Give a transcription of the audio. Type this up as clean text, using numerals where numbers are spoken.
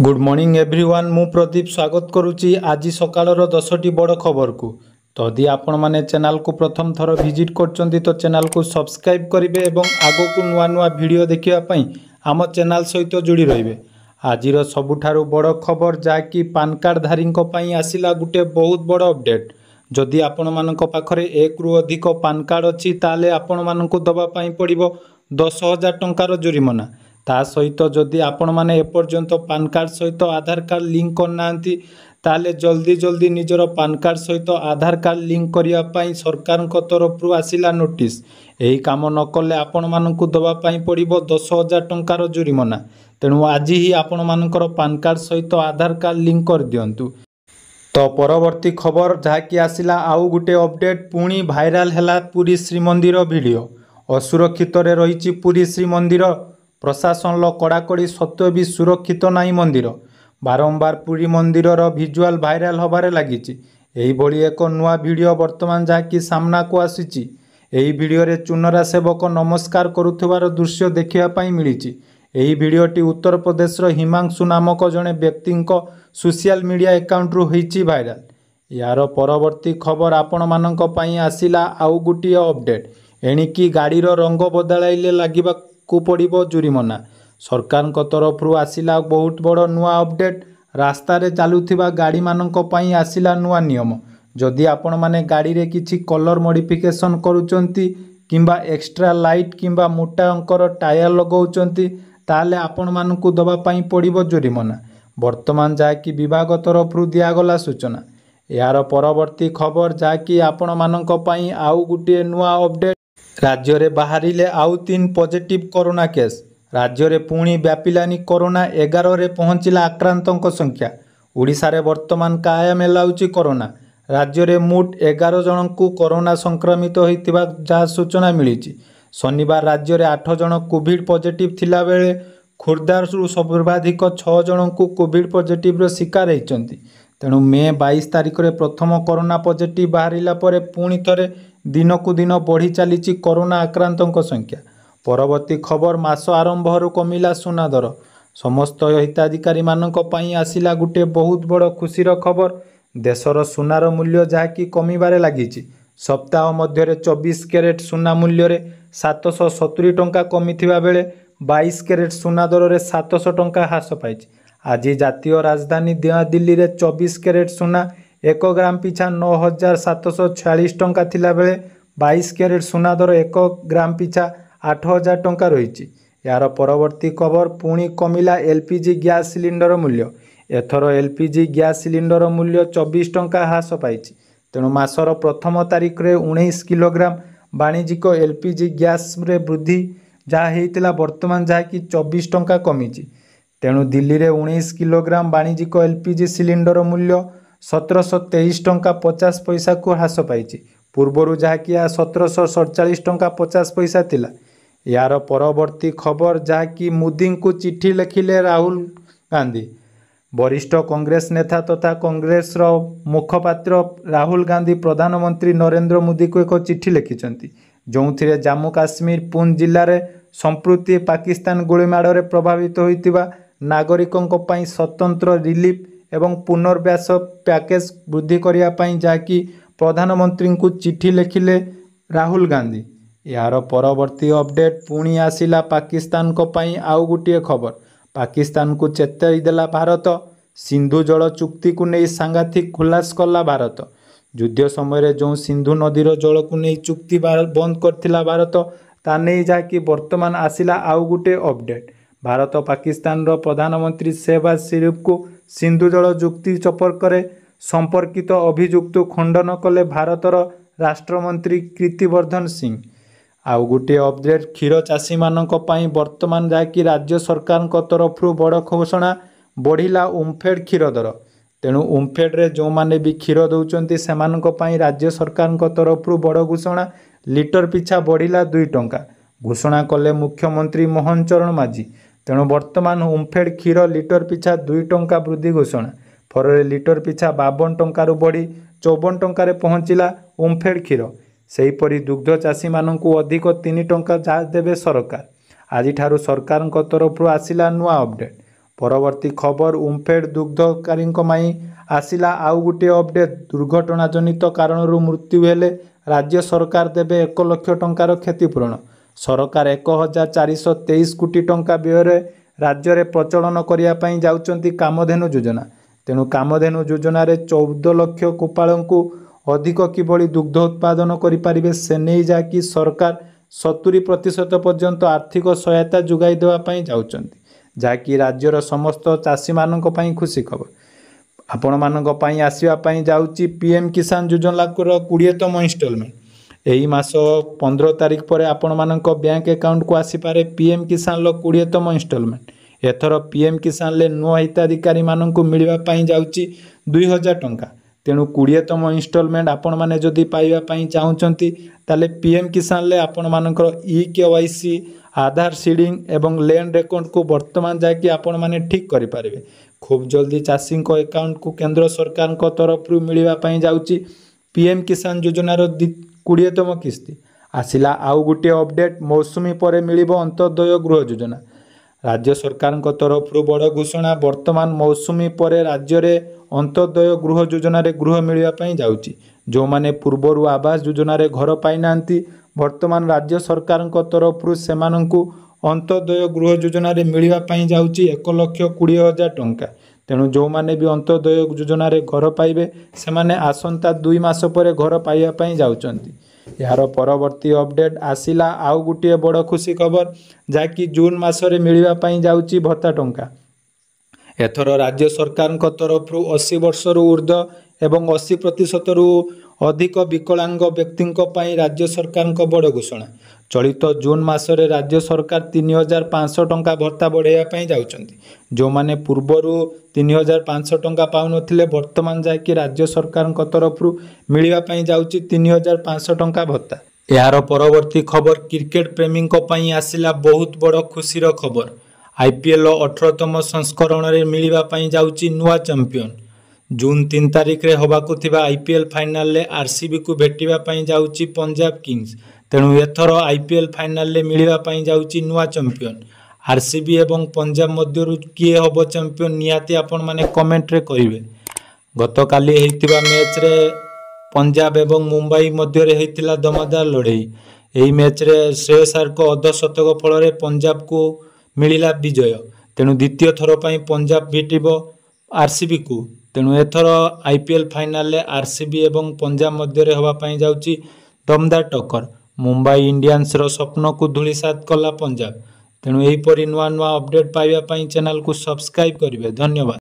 Good morning everyone मु प्रदीप स्वागत करुच्ची आज सकाळर 10टी बड़ खबर को। तो यदि आपण माने चैनल को प्रथम थर विजिट करछंती तो चैनल को सब्सक्राइब करेंगे और आगो को नुआ नुआ वीडियो देखिया पई आम चैनल सहित जोड़ी रहिबे। आजिर सबुठारु बड़ खबर जाकि पान कार्ड धारी पई आसिला गुटे बहुत बड़ अपडेट। जदि आपण मानक पाखरे एक रु अधिक पान कार्ड अच्छी ताले आपण मानक दबा पई पड़िबो 10,000 टंकार जुरिमाना। ता सहित जदि आपण माने एपर्यंत पान कार्ड सहित आधार कार्ड लिंक करना ताले जल्दी जल्दी निजर पान कार्ड सहित आधार कार्ड लिंक करिया पई सरकार तरफ आसिला नोटिस। यही काम न कले आपण मानकु दबा पई पड़िबो 10,000 टंकार जुरिमाना। तेणु आज ही आपण मानकर पान कार्ड सहित आधार कार्ड लिंक कर दियंतु। तो परवर्ती खबर जहाँकि आसिला आउ गुटे अपडेट पुणी भाइराल हैला पुरी श्रीमंदिर वीडियो। असुरक्षित रे रहिछि पुरी श्रीमंदिर प्रशासन कड़ाकड़ी सत्वे भी सुरक्षित नहीं मंदिर। बारंबार पुरी मंदिर भिजुआल भाइराल हबारे लागिछि। एही भली एक नुआ वीडियो वर्तमान जहाँकि सामना को आसीछि। एही वीडियो रे चुनरा सेवक नमस्कार करुथिबार दृश्य देखिया पई मिलिछि। एही वीडियोटी उत्तर प्रदेश हिमांशु नामक जड़े व्यक्ति सोशल मीडिया अकाउंट रु होइछि भाइराल। यार परवर्ती खबर आपण मानक पई आसिला आउ गुटिए अपडेट। एणिकी गाड़ीर रंग बदलाइले लागिबा को पड़िबो जुरिमाना। सरकार तरफ आसिला बहुत बड़ नुआ अपडेट। रास्ता रे चलुथिबा गाड़ी मानक पई आसिला नुआ नियम। जदि आपण माने गाड़ी रे किछि कलर मॉडिफिकेशन करूचंती किंबा एक्स्ट्रा लाइट किंबा मोटा अंकर टायर लगाउचंती ताले आपण मानकु दबा पई पड़िबो जुरिमाना। वर्तमान जाकि विभाग तरफ दियागला सूचना। यार परवर्ती खबर जाकि आपण मानक पई आउ गुटिए नुआ अपडेट। राज्य रे बाहरिले आउ 3 पॉजिटिव कोरोना केस। राज्य रे पुणी व्यापिलानी कोरोना 11 रे पहुंचिला आक्रांतक संख्या। ओडिशा रे वर्तमान कायम हेलाउची कोरोना। राज्य रे मोट 11 जन को कोरोना संक्रमित होइतिबा जा सूचना मिलिछि। शनिवार राज्य रे 8 जन कोविड पॉजिटिव थिला बेले खुर्दारु सर्वाधिक 6 जन को कोविड पॉजिटिव रो शिकार होइचंती। तेणु मे 22 तारिख रे प्रथम कोरोना पॉजिटिव बाहरिला परे पुणी थरे दिन को दिन बढ़ी चली कोरोना आक्रांतक संख्या। परवर्ती खबर मास आरंभ कमिला सुना दर। समस्त हिताधिकारी मानक पई आसिला गुटे बहुत बड़ खुशीर खबर। देशर सुनार मूल्य जहाँकि कमिबारे लागिछि। सप्ताह मध्य 24 कैरेट सुना मूल्य रे 770 टंका कमिथिबा बेले 22 कैरेट सुना दर रे 700 टंका ह्रास पाइछि। आज जातीय राजधानी नया दिल्ली रे 24 कैरेट सुना 1 ग्राम पिछा 9,746 टंका थिला बेले 22 कैरेट सुना दर 1 ग्राम पिछा 8,000 टंका रही। यार परवर्ती खबर पुणी कमिला एलपीजी गैस सिलिंडर मूल्य। एथर एलपीजी गैस सिलिंडर मूल्य 24 टंका ह्रास पाइछि। तेणु मासर प्रथम तारिख रे 19 किलोग्राम वाणिज्यिक एलपीजी गैस रे वृद्धि जहाँ होता वर्तमान जहाँकि 24 टंका कमिछि। तेणु दिल्ली रे 19 किलोग्राम वाणिज्यिक एलपीजी सिलिंडर मूल्य 1723 टंका 50 पैसा को ह्रास पाइछि। पूर्वर जहाँकि 1747 टंका 50 पैसा थिला। यार परवर्ती खबर जहाँकि मोदी को चिट्ठी लिखिले राहुल गांधी। वरिष्ठ कांग्रेस नेता तथा कांग्रेस मुखपात्र राहुल गांधी प्रधानमंत्री नरेंद्र मोदी को एक चिट्ठी लिखिछंती। जोंथिरे जम्मू काश्मीर पुंछ जिले में संप्रति पाकिस्तान गोलीमाड़ रे प्रभावित होइतिबा नागरिकों पई स्वतंत्र रिलीफ एवं पुनर्वास पैकेज वृद्धि करिया पई जाकि प्रधानमंत्री को चिट्ठी लिखिले राहुल गांधी। यार परवर्ती अपडेट पुणी आसिला पाकिस्तान को पई आउ गुटिए खबर। पाकिस्तान को चेताई देला भारत। सिंधु जल चुक्ति को नहीं सांघातिक खुलास कला भारत। युद्ध समय जो सिंधु नदीर जल को नहीं चुक्ति बंद करथिला भारत ता नहीं जाकि वर्तमान आसिला आउ गुटे अपडेट। भारत पाकिस्तान प्रधानमंत्री शहबाज शरीफ को सिंधु जल चुक्ति संपर्कित अभियुक्त खंडन कले भारतर राष्ट्रमंत्री कीर्तिवर्धन सिंह। आउ गोटे अपडेट क्षीर चाषी मानक पई वर्तमान जहाँकि राज्य सरकार तरफ बड़ घोषणा बढ़िला ओमफेड क्षीर दर। तेणु ओमफेड रे जो माने भी क्षीर दौरान से राज्य सरकार तरफ बड़ घोषणा लिटर पिछा बढ़िला 2 टंका घोषणा कले मुख्यमंत्री मोहन चरण माझी। तेणु वर्तमान ओमफेड क्षीर लिटर पिछा 2 टंका वृद्धि घोषणा फल लिटर पिछा 52 टंकार बढ़ी 54 टंकार पहुँचला ओमफेड क्षीर। सेहीपरि दुग्ध चाषी मानू अधिक 3 टंका देवे सरकार। आज सरकार तरफ आसिला नुआ अपडेट। ପରବର୍ତ୍ତୀ ଖବର ଓମଫେଡ୍ ଦୁଗ୍ଧକାରୀଙ୍କ ପାଇଁ ଆସିଲା ଆଉ ଗୋଟିଏ ଅପଡେଟ୍। ଦୁର୍ଘଟଣା ଜନିତ କାରଣରୁ ମୃତ୍ୟୁ ହେଲେ ରାଜ୍ୟ ସରକାର ଦେବେ 1 ଲକ୍ଷ ଟଙ୍କାର କ୍ଷତିପୂରଣ। ସରକାର 1423 କୋଟି ଟଙ୍କା ବ୍ୟୟରେ ରାଜ୍ୟରେ ପ୍ରଚଳନ କରିବା ପାଇଁ ଯାଉଛନ୍ତି କାମଧେନୁ ଯୋଜନା। ତେଣୁ କାମଧେନୁ ଯୋଜନାରେ 14 ଲକ୍ଷ ଗୋପାଳଙ୍କୁ ଅଧିକ କିଭଳି ଦୁଗ୍ଧ ଉତ୍ପାଦନ କରିପାରିବେ ସେ ନେଇ ଯାହାକି ସରକାର 70% ପର୍ଯ୍ୟନ୍ତ ଆର୍ଥିକ ସହାୟତା ଯୋଗାଇ ଦେବା ପାଇଁ ଯାଉଛନ୍ତି, ଯାହାକି ରାଜ୍ୟର ସମସ୍ତ ଚାଷୀମାନଙ୍କ ପାଇଁ ଖୁସି ଖବର। ଆପଣମାନଙ୍କ ପାଇଁ ଆସିବା ପାଇଁ ଯାଉଛି PM କିଷାନ ଯୋଜନାର 20ତମ ଇନଷ୍ଟଲମେଣ୍ଟ। ଏହି ମାସ 15 ତାରିଖ ପରେ ଆପଣମାନଙ୍କ ବ୍ୟାଙ୍କ ଆକାଉଣ୍ଟକୁ ଆସିପାରେ PM କିଷାନର 20ତମ ଇନଷ୍ଟଲମେଣ୍ଟ। ଏଥର PM କିଷାନରେ ନୂଆ ହିତାଧିକାରୀମାନଙ୍କୁ ମିଳିବା ପାଇଁ ଯାଉଛି 2000 ଟଙ୍କା। ତେଣୁ 20ତମ ଇନଷ୍ଟଲମେଣ୍ଟ ଆପଣମାନେ ଯଦି ପାଇବା ପାଇଁ ଚାହୁଁଛନ୍ତି ତାହେଲେ PM କିଷାନରେ ଆପଣମାନଙ୍କର eKYC, ଆଧାର ସିଡ଼ିଂ ଏବଂ ଲ୍ୟାଣ୍ଡ ରେକର୍ଡକୁ ବର୍ତ୍ତମାନ ଯାଇକି ଆପଣମାନେ ଠିକ୍ କରିପାରିବେ। ଖୁବ୍ ଜଲ୍ଦି ଚାଷୀଙ୍କ ଆକାଉଣ୍ଟକୁ କେନ୍ଦ୍ର ସରକାରଙ୍କ ତରଫରୁ ମିଳିବା ପାଇଁ ଯାଉଛି PM କିଷାନ ଯୋଜନାର 20ତମ କିସ୍ତି। ଆସିଲା ଆଉ ଗୋଟିଏ ଅପଡେଟ୍। ମୌସୁମୀ ପରେ ମିଳିବ ଅନ୍ତର୍ଦୟ ଗୃହ ଯୋଜନା। ରାଜ୍ୟ ସରକାରଙ୍କ ତରଫରୁ ବଡ଼ ଘୋଷଣା। ବର୍ତ୍ତମାନ ମୌସୁମୀ ପରେ ରାଜ୍ୟରେ ଅନ୍ତର୍ଦୟ ଗୃହ ଯୋଜନାରେ ଗୃହ ମିଳିବା ପାଇଁ ଯାଉଛି। ଯେଉଁମାନେ ପୂର୍ବରୁ ଆବାସ ଯୋଜନାରେ ଘର ପାଇନାହାନ୍ତି, ବର୍ତ୍ତମାନ ରାଜ୍ୟ ସରକାରଙ୍କ ତରଫରୁ ସେମାନଙ୍କୁ ଅନ୍ତର୍ଦୟ ଗୃହ ଯୋଜନାରେ ମିଳିବା ପାଇଁ ଯାଉଛି 1,20,000 ଟଙ୍କା। ତେଣୁ ଯେଉଁମାନେ ବି ଅନ୍ତର୍ଦୟ ଯୋଜନାରେ ଘର ପାଇବେ ସେମାନେ ଆସନ୍ତା 2 ମାସ ପରେ ଘର ପାଇବା ପାଇଁ ଯାଉଛନ୍ତି। ଏହାର ପରବର୍ତ୍ତୀ ଅପଡେଟ୍ ଆସିଲା ଆଉ ଗୋଟିଏ ବଡ଼ ଖୁସି ଖବର, ଯାହାକି ଜୁନ୍ ମାସରେ ମିଳିବା ପାଇଁ ଯାଉଛି ଭତ୍ତା ଟଙ୍କା। ଏଥର ରାଜ୍ୟ ସରକାରଙ୍କ ତରଫରୁ 80 ବର୍ଷରୁ ଉର୍ଦ୍ଧ୍ୱ ଏବଂ 80%ରୁ ଅଧିକ ବିକଳାଙ୍ଗ ବ୍ୟକ୍ତିଙ୍କ ପାଇଁ ରାଜ୍ୟ ସରକାରଙ୍କ ବଡ଼ ଘୋଷଣା। ଚଳିତ ଜୁନ୍ ମାସରେ ରାଜ୍ୟ ସରକାର 3500 ଟଙ୍କା ଭତ୍ତା ବଢ଼ାଇବା ପାଇଁ ଯାଉଛନ୍ତି। ଯେଉଁମାନେ ପୂର୍ବରୁ 3500 ଟଙ୍କା ପାଉନଥିଲେ ବର୍ତ୍ତମାନ ଯାଇକି ରାଜ୍ୟ ସରକାରଙ୍କ ତରଫରୁ ମିଳିବା ପାଇଁ ଯାଉଛି 3500 ଟଙ୍କା ଭତ୍ତା। ଏହାର ପରବର୍ତ୍ତୀ ଖବର କ୍ରିକେଟ ପ୍ରେମୀଙ୍କ ପାଇଁ ଆସିଲା ବହୁତ ବଡ଼ ଖୁସିର ଖବର। IPL 18ତମ ସଂସ୍କରଣରେ ମିଳିବା ପାଇଁ ଯାଉଛି ନୂଆ ଚାମ୍ପିୟନ। ଜୁନ୍ 3 ତାରିଖରେ ହେବାକୁ ଥିବା IPL ଫାଇନାଲରେ RCBକୁ ଭେଟିବା ପାଇଁ ଯାଉଛି ପଞ୍ଜାବ କିଙ୍ଗସ୍। ତେଣୁ ଏଥର IPL ଫାଇନାଲରେ ମିଳିବା ପାଇଁ ଯାଉଛି ନୂଆ ଚାମ୍ପିୟନ। RCB ଏବଂ ପଞ୍ଜାବ ମଧ୍ୟରୁ କିଏ ହେବ ଚାମ୍ପିୟନ ନିହାତି ଆପଣମାନେ କମେଣ୍ଟରେ କହିବେ। ଗତକାଲି ହୋଇଥିବା ମ୍ୟାଚ୍ରେ ପଞ୍ଜାବ ଏବଂ ମୁମ୍ବାଇ ମଧ୍ୟରେ ହୋଇଥିଲା ଦମଦାର ଲଢ଼େଇ। ଏହି ମ୍ୟାଚ୍ରେ ଶ୍ରେୟସ ଆୟରଙ୍କ ଅର୍ଦ୍ଧଶତକ ଫଳରେ ପଞ୍ଜାବକୁ ମିଳିଲା ବିଜୟ। ତେଣୁ ଦ୍ୱିତୀୟ ଥର ପାଇଁ ପଞ୍ଜାବ ଭେଟିବ RCBକୁ। ତେଣୁ ଏଥର IPL ଫାଇନାଲରେ RCB ଏବଂ ପଞ୍ଜାବ ମଧ୍ୟରେ ହେବା ପାଇଁ ଯାଉଛି ଦମଦାର ଟକ୍କର। ମୁମ୍ବାଇ ଇଣ୍ଡିଆନ୍ସର ସ୍ୱପ୍ନକୁ ଧୂଳିସାତ କଲା ପଞ୍ଜାବ। ତେଣୁ ଏହିପରି ନୂଆ ନୂଆ ଅପଡେଟ୍ ପାଇବା ପାଇଁ ଚ୍ୟାନେଲକୁ ସବସ୍କ୍ରାଇବ୍ କରିବେ। ଧନ୍ୟବାଦ।